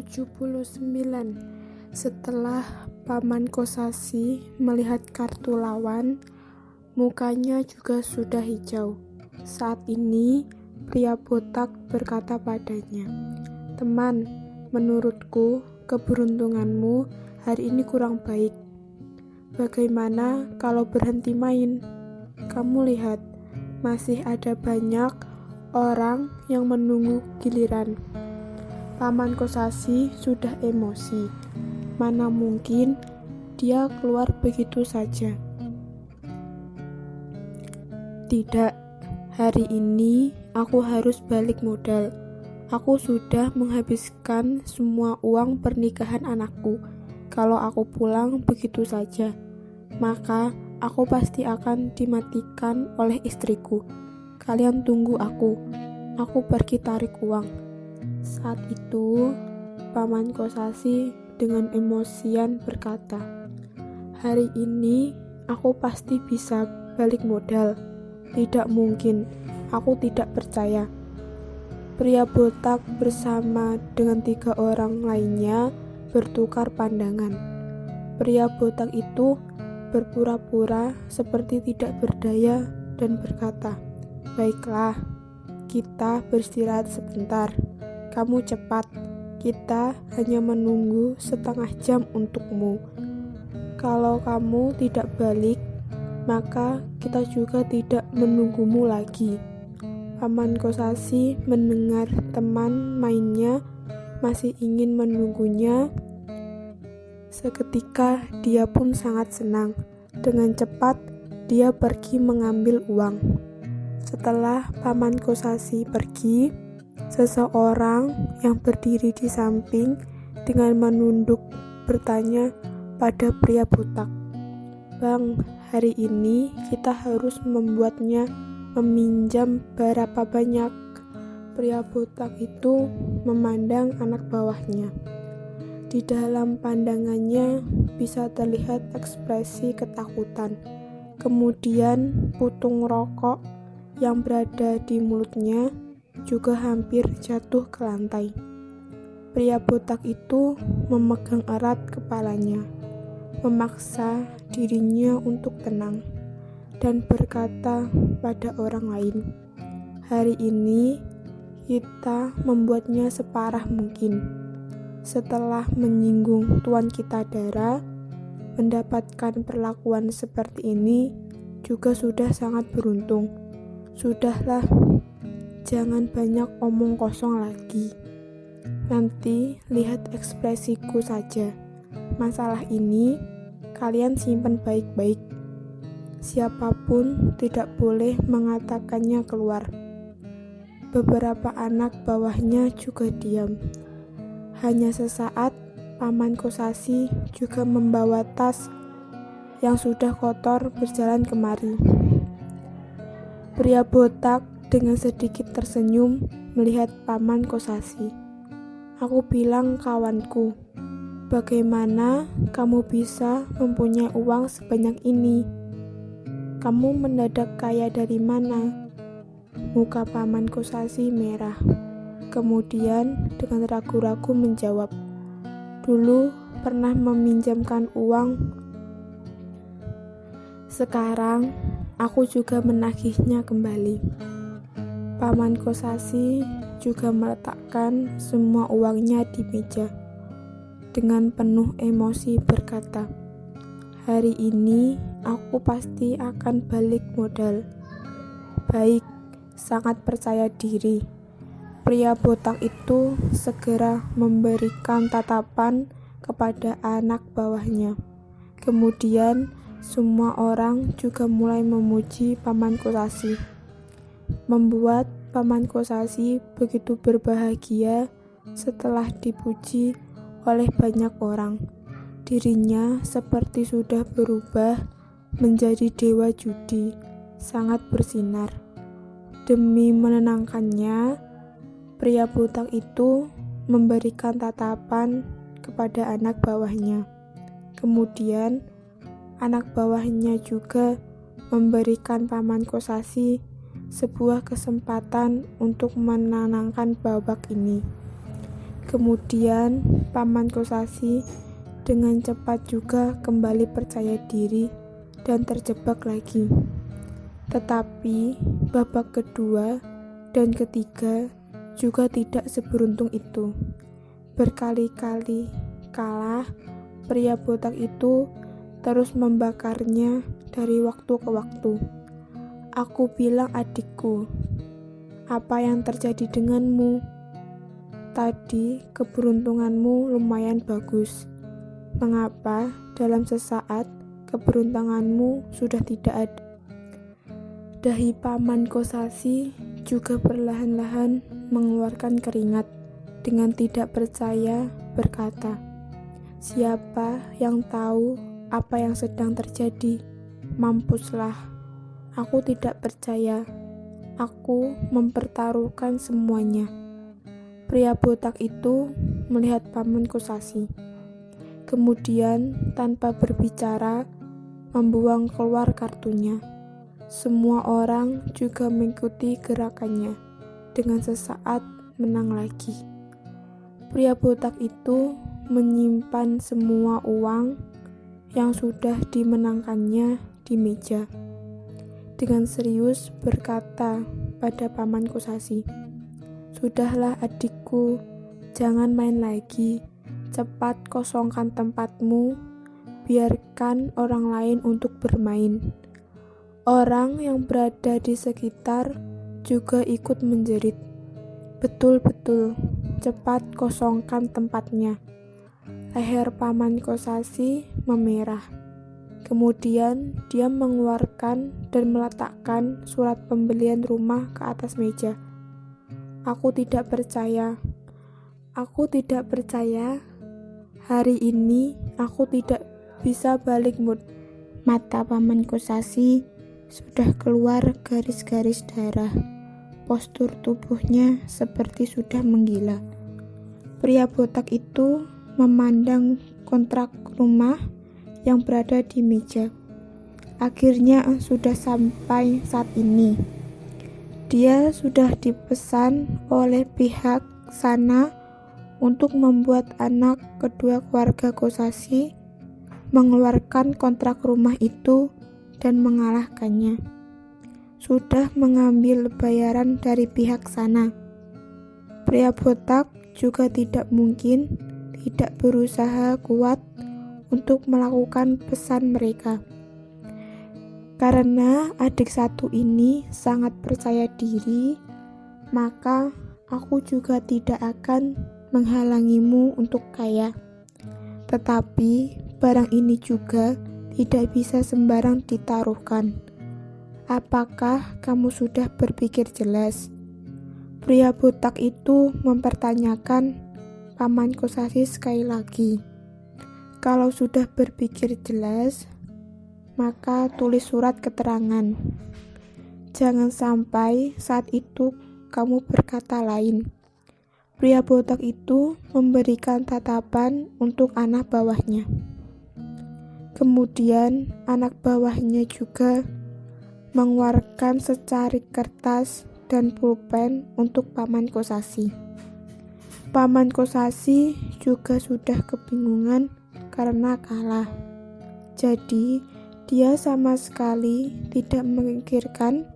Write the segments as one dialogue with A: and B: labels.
A: 79. Setelah Paman Kosasi melihat kartu lawan, mukanya juga sudah hijau. Saat ini, pria botak berkata padanya, "Teman, menurutku keberuntunganmu hari ini kurang baik. Bagaimana kalau berhenti main? Kamu lihat, masih ada banyak orang yang menunggu giliran." Paman Kosasi sudah emosi. Mana mungkin dia keluar begitu saja. Tidak, hari ini aku harus balik modal. Aku sudah menghabiskan semua uang pernikahan anakku. Kalau aku pulang begitu saja, maka aku pasti akan dimatikan oleh istriku. Kalian tunggu aku pergi tarik uang. Saat itu, Paman Kosasi dengan emosian berkata, "Hari ini aku pasti bisa balik modal." "Tidak mungkin, aku tidak percaya." Pria botak bersama dengan 3 orang lainnya bertukar pandangan. Pria botak itu berpura-pura seperti tidak berdaya dan berkata, "Baiklah, kita beristirahat sebentar. Kamu cepat, kita hanya menunggu setengah jam untukmu. Kalau kamu tidak balik, maka kita juga tidak menunggumu lagi." Paman Kosasi mendengar teman mainnya masih ingin menunggunya. Seketika dia pun sangat senang. Dengan cepat dia pergi mengambil uang. Setelah Paman Kosasi pergi, seseorang yang berdiri di samping dengan menunduk bertanya pada pria botak, "Bang, hari ini kita harus membuatnya meminjam berapa banyak?" Pria botak itu memandang anak bawahnya. Di dalam pandangannya bisa terlihat ekspresi ketakutan. Kemudian putung rokok yang berada di mulutnya juga hampir jatuh ke lantai. Pria botak itu memegang erat kepalanya, memaksa dirinya untuk tenang, dan berkata pada orang lain, "Hari ini kita membuatnya separah mungkin. Setelah menyinggung tuan kita Dara, mendapatkan perlakuan seperti ini juga sudah sangat beruntung. Sudahlah, jangan banyak omong kosong lagi. Nanti lihat ekspresiku saja. Masalah ini kalian simpan baik-baik. Siapapun tidak boleh mengatakannya keluar." Beberapa anak bawahnya juga diam. Hanya sesaat, Paman Kosasi juga membawa tas yang sudah kotor berjalan kemari. Pria botak dengan sedikit tersenyum melihat Paman Kosasi. "Aku bilang kawanku, bagaimana kamu bisa mempunyai uang sebanyak ini? Kamu mendadak kaya dari mana?" Muka Paman Kosasi merah. Kemudian dengan ragu-ragu menjawab, "Dulu pernah meminjamkan uang. Sekarang aku juga menagihnya kembali." Paman Kosasi juga meletakkan semua uangnya di meja. Dengan penuh emosi berkata, "Hari ini aku pasti akan balik modal." "Baik, sangat percaya diri." Pria botak itu segera memberikan tatapan kepada anak bawahnya. Kemudian semua orang juga mulai memuji Paman Kosasi, membuat Paman Kosasi begitu berbahagia. Setelah dipuji oleh banyak orang, dirinya seperti sudah berubah menjadi dewa judi, sangat bersinar. Demi menenangkannya, pria botak itu memberikan tatapan kepada anak bawahnya. Kemudian anak bawahnya juga memberikan Paman Kosasi sebuah kesempatan untuk menenangkan babak ini. Kemudian Paman Kosasi dengan cepat juga kembali percaya diri dan terjebak lagi. Tetapi babak kedua dan ketiga juga tidak seberuntung itu. Berkali-kali kalah, pria botak itu terus membakarnya dari waktu ke waktu. Aku bilang, adikku, apa yang terjadi denganmu? Tadi keberuntunganmu lumayan bagus. Mengapa dalam sesaat keberuntunganmu sudah tidak ada? Dahi Paman Kosasi juga perlahan-lahan mengeluarkan keringat. Dengan tidak percaya berkata, siapa yang tahu apa yang sedang terjadi? Mampuslah, aku tidak percaya. Aku mempertaruhkan semuanya. Pria botak itu melihat Paman Kosasi. Kemudian tanpa berbicara, membuang keluar kartunya. Semua orang juga mengikuti gerakannya. Dengan sesaat menang lagi. Pria botak itu menyimpan semua uang yang sudah dimenangkannya di meja. Dengan serius berkata pada Paman Kosasi, sudahlah adikku, jangan main lagi. Cepat kosongkan tempatmu, biarkan orang lain untuk bermain. Orang yang berada di sekitar juga ikut menjerit. Betul-betul, cepat kosongkan tempatnya. Leher Paman Kosasi memerah. Kemudian dia mengeluarkan dan meletakkan surat pembelian rumah ke atas meja. Aku tidak percaya. Aku tidak percaya. Hari ini aku tidak bisa balik mood. Mata Paman Kosasi sudah keluar garis-garis darah. Postur tubuhnya seperti sudah menggila. Pria botak itu memandang kontrak rumah yang berada di meja. Akhirnya sudah sampai saat ini. Dia sudah dipesan oleh pihak sana untuk membuat anak kedua keluarga Kosasi mengeluarkan kontrak rumah itu dan mengalahkannya. Sudah mengambil bayaran dari pihak sana. Pria botak juga tidak mungkin tidak berusaha kuat untuk melakukan pesan mereka. Karena adik satu ini sangat percaya diri, maka aku juga tidak akan menghalangimu untuk kaya. Tetapi barang ini juga tidak bisa sembarang ditaruhkan. Apakah kamu sudah berpikir jelas? Pria botak itu mempertanyakan Paman Kosasi sekali lagi. Kalau sudah berpikir jelas, maka tulis surat keterangan. Jangan sampai saat itu kamu berkata lain. Pria botak itu memberikan tatapan untuk anak bawahnya. Kemudian anak bawahnya juga mengeluarkan secari kertas dan pulpen untuk Paman Kosasi. Paman Kosasi juga sudah kebingungan karena kalah. Jadi, dia sama sekali tidak memikirkan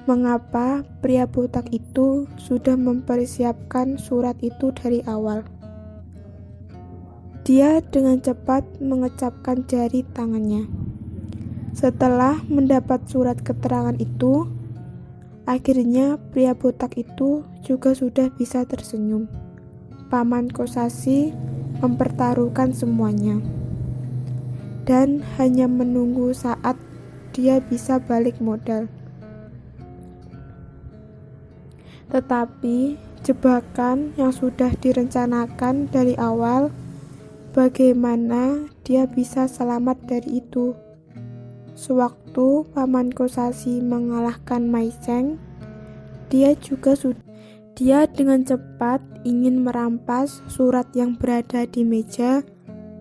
A: mengapa pria botak itu sudah mempersiapkan surat itu dari awal. Dia dengan cepat mengecapkan jari tangannya. Setelah mendapat surat keterangan itu, akhirnya pria botak itu juga sudah bisa tersenyum. Paman Kosasi mempertaruhkan semuanya dan hanya menunggu saat dia bisa balik modal. Tetapi jebakan yang sudah direncanakan dari awal, bagaimana dia bisa selamat dari itu? Sewaktu Paman Kosasi mengalahkan Maiseng, dia dengan cepat ingin merampas surat yang berada di meja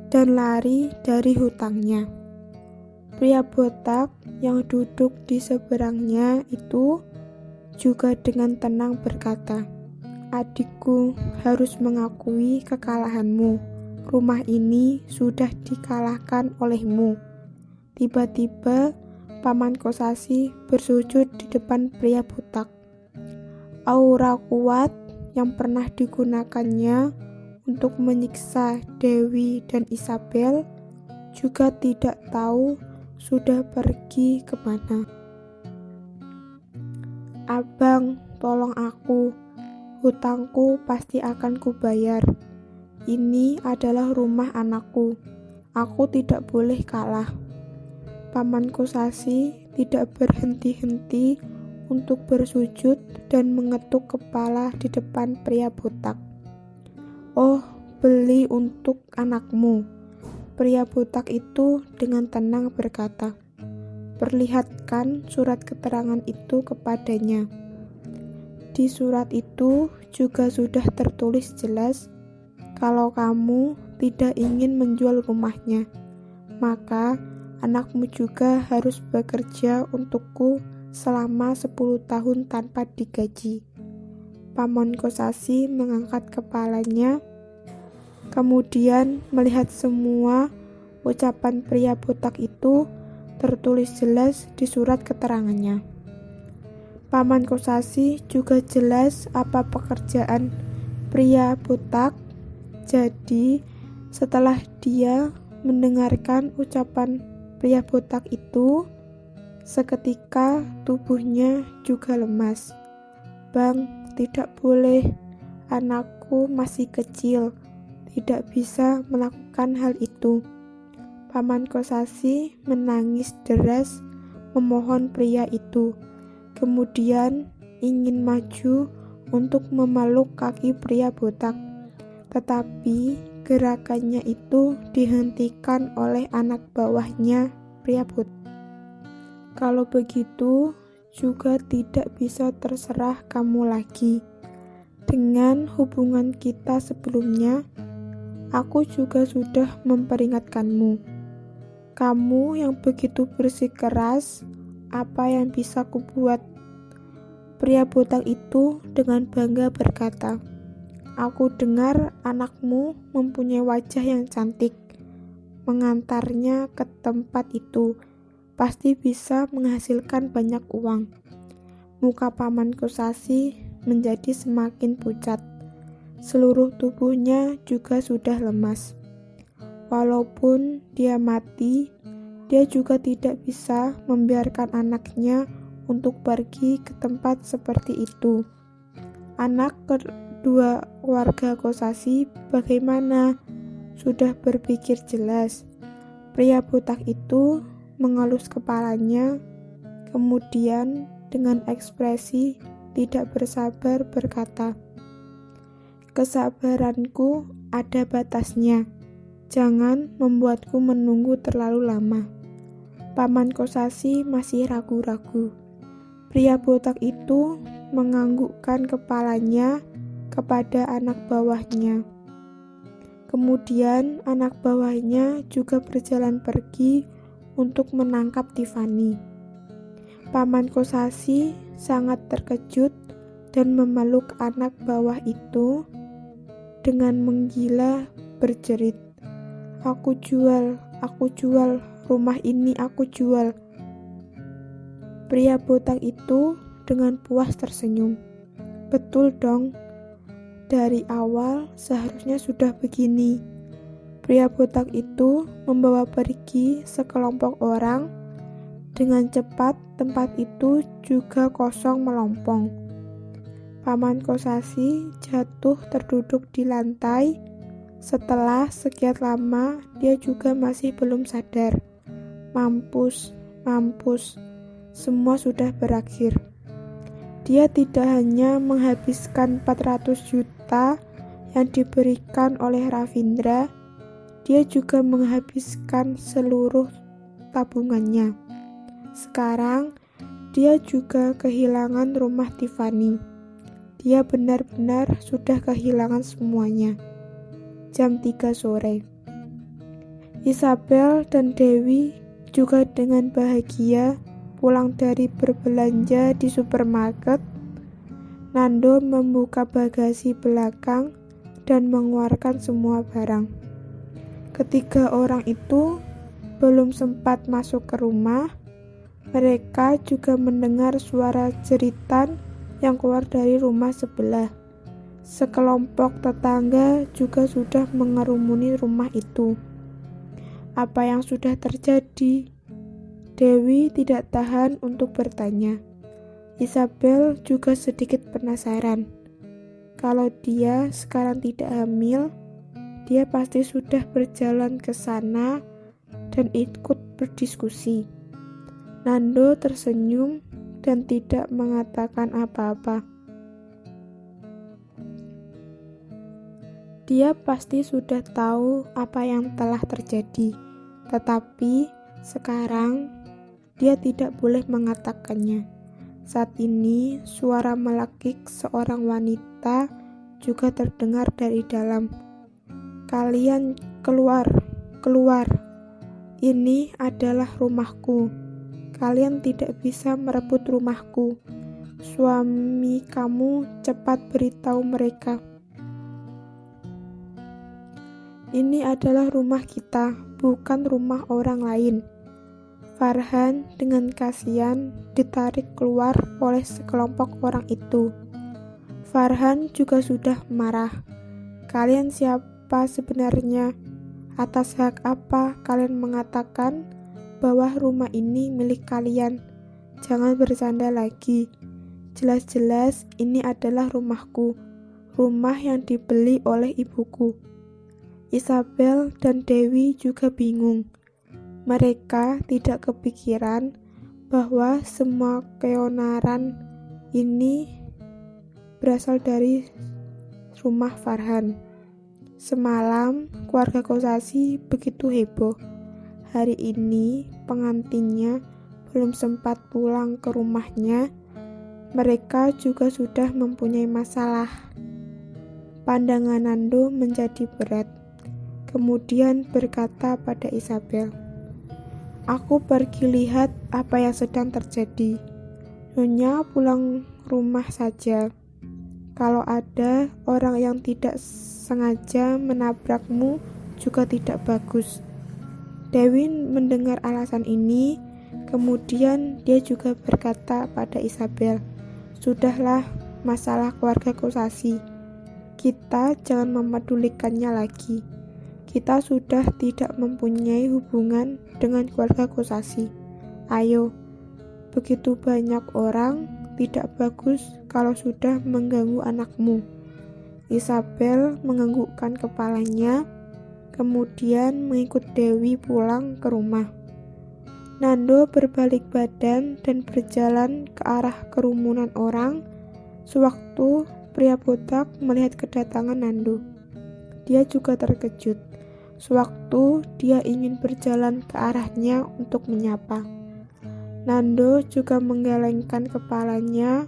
A: dan lari dari hutangnya. Pria botak yang duduk di seberangnya itu juga dengan tenang berkata, adikku harus mengakui kekalahanmu. Rumah ini sudah dikalahkan olehmu. Tiba-tiba Paman Kosasi bersujud di depan pria butak. Aura kuat yang pernah digunakannya untuk menyiksa Dewi dan Isabel juga tidak tahu sudah pergi kemana. Abang, tolong aku. Hutangku pasti akan kubayar. Ini adalah rumah anakku. Aku tidak boleh kalah. Paman Kosasi tidak berhenti-henti untuk bersujud dan mengetuk kepala di depan pria butak. Oh, beli untuk anakmu. Pria butak itu dengan tenang berkata. Perlihatkan surat keterangan itu kepadanya. Di surat itu juga sudah tertulis jelas kalau kamu tidak ingin menjual rumahnya, maka anakmu juga harus bekerja untukku selama 10 tahun tanpa digaji. Paman Kosasi mengangkat kepalanya, kemudian melihat semua ucapan pria butak itu tertulis jelas di surat keterangannya. Paman Kosasi juga jelas apa pekerjaan pria butak. Jadi, setelah dia mendengarkan ucapan pria butak itu, seketika tubuhnya juga lemas. Bang, tidak boleh. Anakku masih kecil, tidak bisa melakukan hal itu. Paman Kosasi menangis deras memohon pria itu. Kemudian ingin maju untuk memeluk kaki pria butak. Tetapi gerakannya itu dihentikan oleh anak bawahnya pria butak. Kalau begitu, juga tidak bisa terserah kamu lagi. Dengan hubungan kita sebelumnya, aku juga sudah memperingatkanmu. Kamu yang begitu bersikeras, apa yang bisa kubuat? Pria butak itu dengan bangga berkata, aku dengar anakmu mempunyai wajah yang cantik. Mengantarnya ke tempat itu pasti bisa menghasilkan banyak uang. Muka Paman Kosasi menjadi semakin pucat. Seluruh tubuhnya juga sudah lemas. Walaupun dia mati, dia juga tidak bisa membiarkan anaknya untuk pergi ke tempat seperti itu. Anak kedua keluarga Kosasi bagaimana? Sudah berpikir jelas. Pria butak itu mengelus kepalanya, kemudian dengan ekspresi tidak bersabar berkata, kesabaranku ada batasnya. Jangan membuatku menunggu terlalu lama. Paman Kosasi masih ragu-ragu. Pria butak itu menganggukkan kepalanya kepada anak bawahnya. Kemudian anak bawahnya juga berjalan pergi untuk menangkap Tiffany. Paman Kosasi sangat terkejut dan memeluk anak bawah itu dengan menggila berjerit, aku jual, rumah ini aku jual. Pria butak itu dengan puas tersenyum. Betul dong, dari awal seharusnya sudah begini. Pria butak itu membawa pergi sekelompok orang. Dengan cepat tempat itu juga kosong melompong. Paman Kosasi jatuh terduduk di lantai. Setelah sekian lama dia juga masih belum sadar. Mampus. Semua sudah berakhir. Dia tidak hanya menghabiskan 400 juta yang diberikan oleh Ravindra, dia juga menghabiskan seluruh tabungannya. Sekarang, dia juga kehilangan rumah Tiffany. Dia benar-benar sudah kehilangan semuanya. Jam 3 sore. Isabel dan Dewi juga dengan bahagia pulang dari berbelanja di supermarket. Nando membuka bagasi belakang dan mengeluarkan semua barang. Ketiga orang itu belum sempat masuk ke rumah, mereka juga mendengar suara jeritan yang keluar dari rumah sebelah. Sekelompok tetangga juga sudah mengerumuni rumah itu. Apa yang sudah terjadi? Dewi tidak tahan untuk bertanya. Isabel juga sedikit penasaran. Kalau dia sekarang tidak hamil, dia pasti sudah berjalan ke sana dan ikut berdiskusi. Nando tersenyum dan tidak mengatakan apa-apa. Dia pasti sudah tahu apa yang telah terjadi, tetapi sekarang dia tidak boleh mengatakannya. Saat ini, suara melekik seorang wanita juga terdengar dari dalam. Kalian keluar, keluar. Ini adalah rumahku. Kalian tidak bisa merebut rumahku. Suami kamu cepat beritahu mereka. Ini adalah rumah kita, bukan rumah orang lain. Farhan dengan kasihan ditarik keluar oleh sekelompok orang itu. Farhan juga sudah marah. Kalian siapa sebenarnya? Atas hak apa kalian mengatakan bahwa rumah ini milik kalian? Jangan bercanda lagi. Jelas-jelas ini adalah rumahku, rumah yang dibeli oleh ibuku. Isabel dan Dewi juga bingung. Mereka tidak kepikiran bahwa semua keonaran ini berasal dari rumah Farhan. Semalam, keluarga Kosasi begitu heboh. Hari ini, pengantinnya belum sempat pulang ke rumahnya. Mereka juga sudah mempunyai masalah. Pandangan Nando menjadi berat. Kemudian berkata pada Isabel, "Aku pergi lihat apa yang sedang terjadi. Nyonya pulang rumah saja. Kalau ada orang yang tidak sengaja menabrakmu juga tidak bagus." Dewi mendengar alasan ini, kemudian dia juga berkata pada Isabel, "Sudahlah, masalah keluarga Kosasi. Kita jangan memedulikannya lagi. Kita sudah tidak mempunyai hubungan dengan keluarga Kosasi. Ayo, begitu banyak orang, tidak bagus kalau sudah mengganggu anakmu." Isabel menganggukkan kepalanya, kemudian mengikut Dewi pulang ke rumah. Nando berbalik badan dan berjalan ke arah kerumunan orang. Sewaktu pria botak melihat kedatangan Nando, dia juga terkejut. Sewaktu dia ingin berjalan ke arahnya untuk menyapa, Nando juga menggelengkan kepalanya.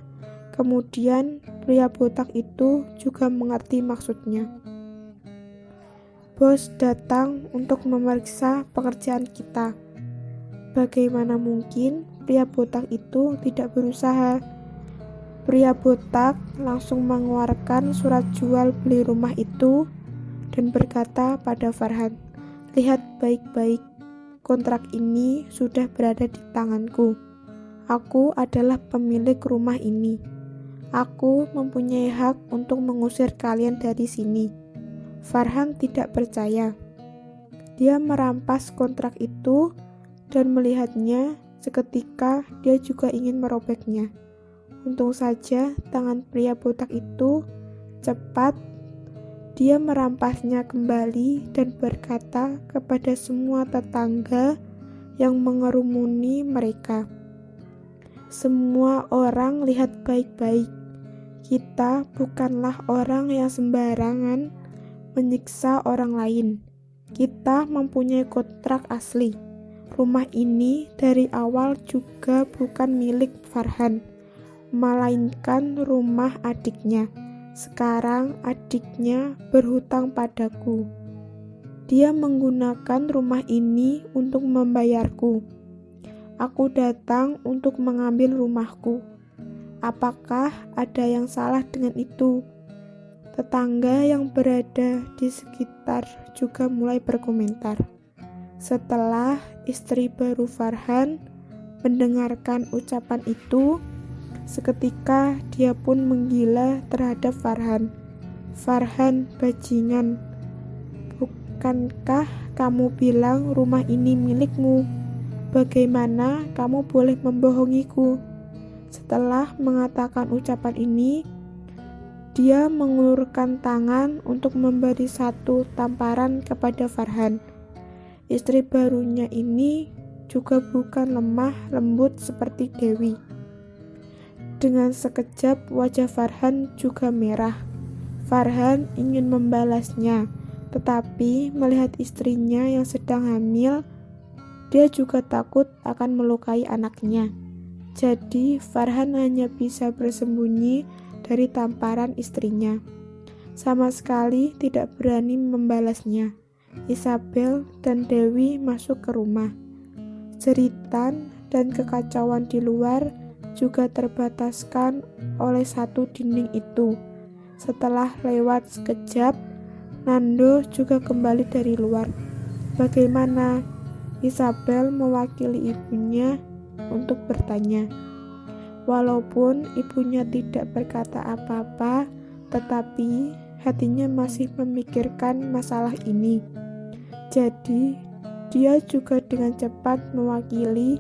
A: Kemudian pria botak itu juga mengerti maksudnya. "Bos datang untuk memeriksa pekerjaan kita." Bagaimana mungkin pria botak itu tidak berusaha? Pria botak langsung mengeluarkan surat jual beli rumah itu dan berkata pada Farhan, "Lihat baik-baik, kontrak ini sudah berada di tanganku. Aku adalah pemilik rumah ini. Aku mempunyai hak untuk mengusir kalian dari sini." Farhan tidak percaya. Dia merampas kontrak itu dan melihatnya. Seketika dia juga ingin merobeknya. Untung saja tangan pria botak itu cepat. Dia merampasnya kembali dan berkata kepada semua tetangga yang mengerumuni mereka, "Semua orang lihat baik-baik. Kita bukanlah orang yang sembarangan menyiksa orang lain. Kita mempunyai kontrak asli. Rumah ini dari awal juga bukan milik Farhan, melainkan rumah adiknya. Sekarang adiknya berhutang padaku. Dia menggunakan rumah ini untuk membayarku. Aku datang untuk mengambil rumahku. Apakah ada yang salah dengan itu? Tetangga yang berada di sekitar juga mulai berkomentar. Setelah istri baru Farhan mendengarkan ucapan itu, seketika dia pun menggila terhadap Farhan. Farhan bajingan, bukankah kamu bilang rumah ini milikmu? Bagaimana kamu boleh membohongiku? Setelah mengatakan ucapan ini, dia mengulurkan tangan untuk memberi satu tamparan kepada Farhan. Istri barunya ini juga bukan lemah lembut seperti Dewi. Dengan sekejap wajah Farhan juga merah. Farhan ingin membalasnya, tetapi melihat istrinya yang sedang hamil, dia juga takut akan melukai anaknya. Jadi Farhan hanya bisa bersembunyi dari tamparan istrinya. Sama sekali tidak berani membalasnya. Isabel dan Dewi masuk ke rumah. Jeritan dan kekacauan di luar juga terbataskan oleh satu dinding itu. Setelah lewat sekejap, Nando juga kembali dari luar. Bagaimana? Isabel mewakili ibunya untuk bertanya. Walaupun ibunya tidak berkata apa-apa, tetapi hatinya masih memikirkan masalah ini. Jadi, dia juga dengan cepat mewakili